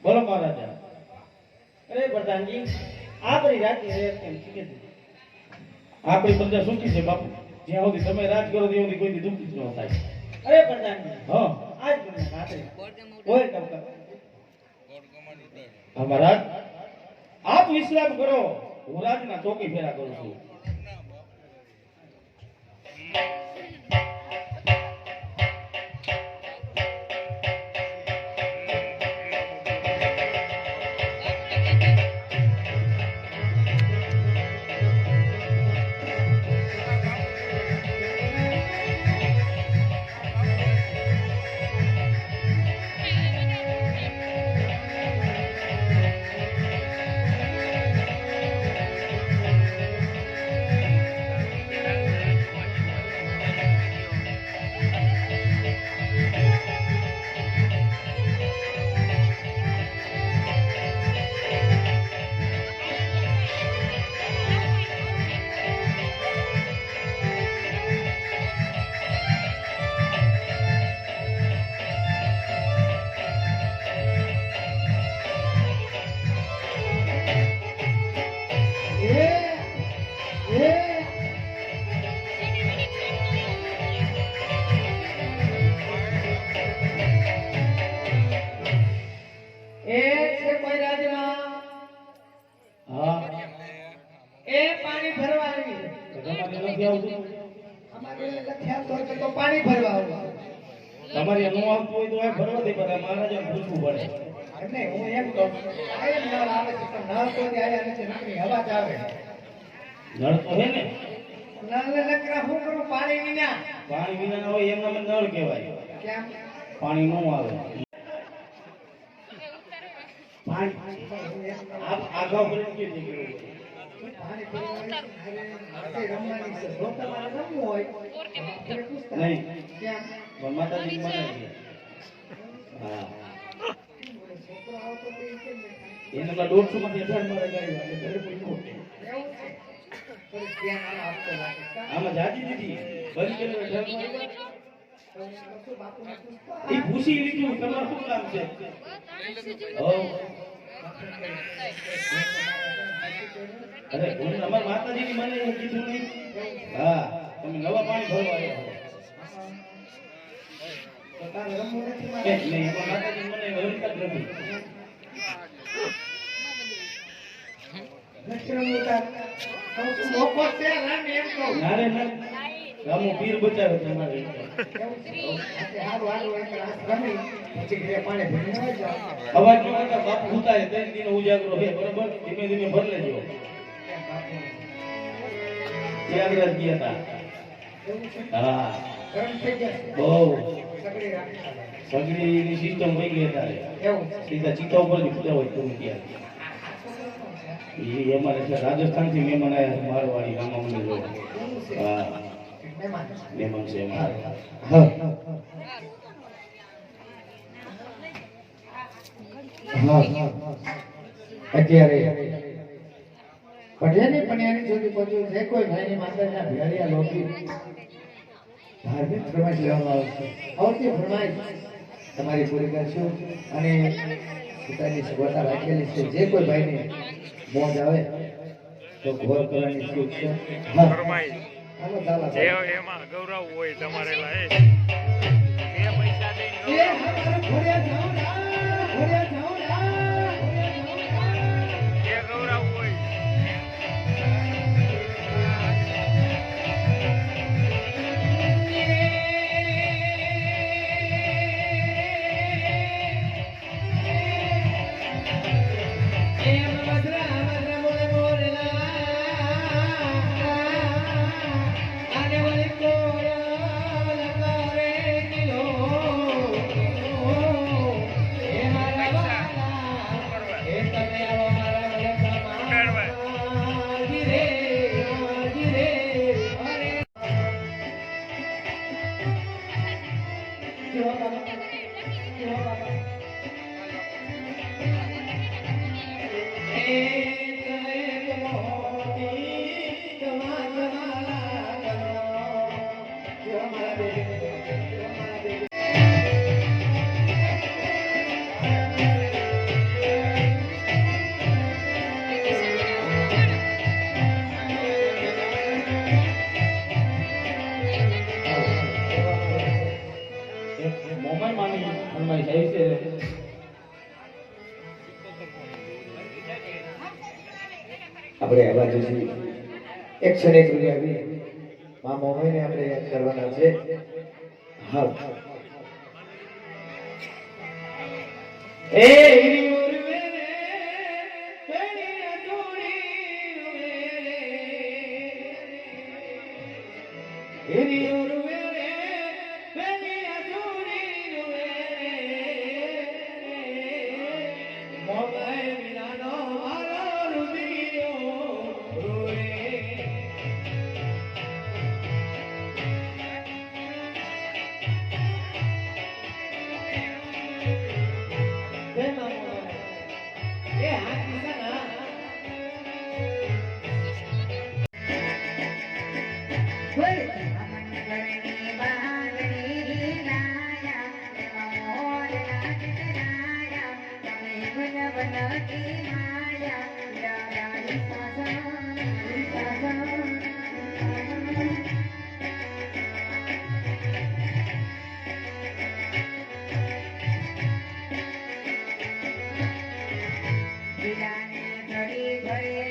બોલો મહારાજા. અરે પ્રધાનજી, આપણી રાજી રહે એમ શીખે છે. આપણી પ્રજા સુખી છે બાપુ. જ્યાં સુધી તમે રાજ કરો ત્યાં સુધી કોઈ દુઃખી જ ન થાય. અરે પ્રધાનજી, હા આજ મને ખાતરી કોઈ કામ કરો. હા મહારાજ, આપ વિશ્રામ કરો, હું રાજના ચોકી ફેરા કરું છું. નથી આવતું અમારે લખ્યા તો પાણી ભરવા આવવાનું. તમારે નો આવતું હોય તો આ ભરવા દે પણ મહારાજાને પૂછવું પડે એમને હું એમ કહું આયે નળ આવે છે પણ નળ કોઈ આયા નથી નકરી અવાજ આવે નળ તો હે ને નળ નકરા હું કરું પાણી વિના પાણી વિના હોય એમના મને નળ કહેવાય કેમ પાણી નો આવે પાણી આગળ કરીને કે નીકળ્યું પાણી પીવાનું આજે રમવાની છે જો તમારે રમવું હોય આપણે પૂછતા નહીં કેમ પણ માતાજી મને હા છોકરો આવતો તો એ કેમ એને 150 માંથી 18 મારે ગાડી એટલે ઘરે પૂછવું એવું છે થોડી ધ્યાન આપતો લાગે આમાં જાજી દીધી બંધ કરી 18 મારે શું બાપુને પૂછતા એ પૂછી લીધું તમારું શું કામ છે અરે ભૂલ અમાર માતાજીની મને એવું કીધું નહીં હા તમે નવા પાણી ભરવા આવ્યા તો તારે રમવું નથી હો મારે નહીં અમાર માતાજી મને હરકત નથી નથી રમવું તાર કહું છું મોકો છે રામ એમ કહું નારે ના રામો પીર બચાવે તમારે એવું છે આજે હારું હારું એમ રમી પછી ઘરે પાણી ભરીને આવી જાવ અવાજ નો કરતા બાપુ ઉતારે 3 દિન ઉજાગરો છે બરોબર ધીમે ધીમે ભર લેજો ત્યાગરાજ ગયા હતા એવું છે હા ગરમ થઈ જશે બહુ સગડી રાખી સગડીની સિસ્ટમ વહી ગઈ હતા એવું છે સીધા ચિત્તા ઉપર જ પૂજા હોય તમે ત્યાં એ અમારે છે રાજસ્થાન થી મહેમાન આવ્યા મારવાડી રામા મંદિર જોવા એવું છે હા મહેમાન મહેમાન છે અમારે હા અત્યારે પડિયાની જોડી પહોંચ્યું છે કોઈ ભાઈની માતાના ભેળિયા લોકી ધાર્મિક ફરમાઈશ લેવામાં આવશે આવતી ફરમાઈશ તમારી પૂરી કરશું અને પોતાની સગવડતા રાખેલી છે જે કોઈ ભાઈને મોજ આવે તો ઘોર કરવાની છૂટ છે હા હાલો ચાલો એમાં ગૌરવ હોય તમારે લાય બે પૈસા દઈને એ હમારે ઘોડિયા જાઉં ના ઘોડિયા જાઉં ના જે ગૌરવ હોય મોમાઈ માની ફરમાઈશ આવી છે આપણે આવા જોશી એક ક્ષણે સુધી આવી મા મોમાઈને આપણે યાદ કરવાના છે હા એ ઘડી ઘડી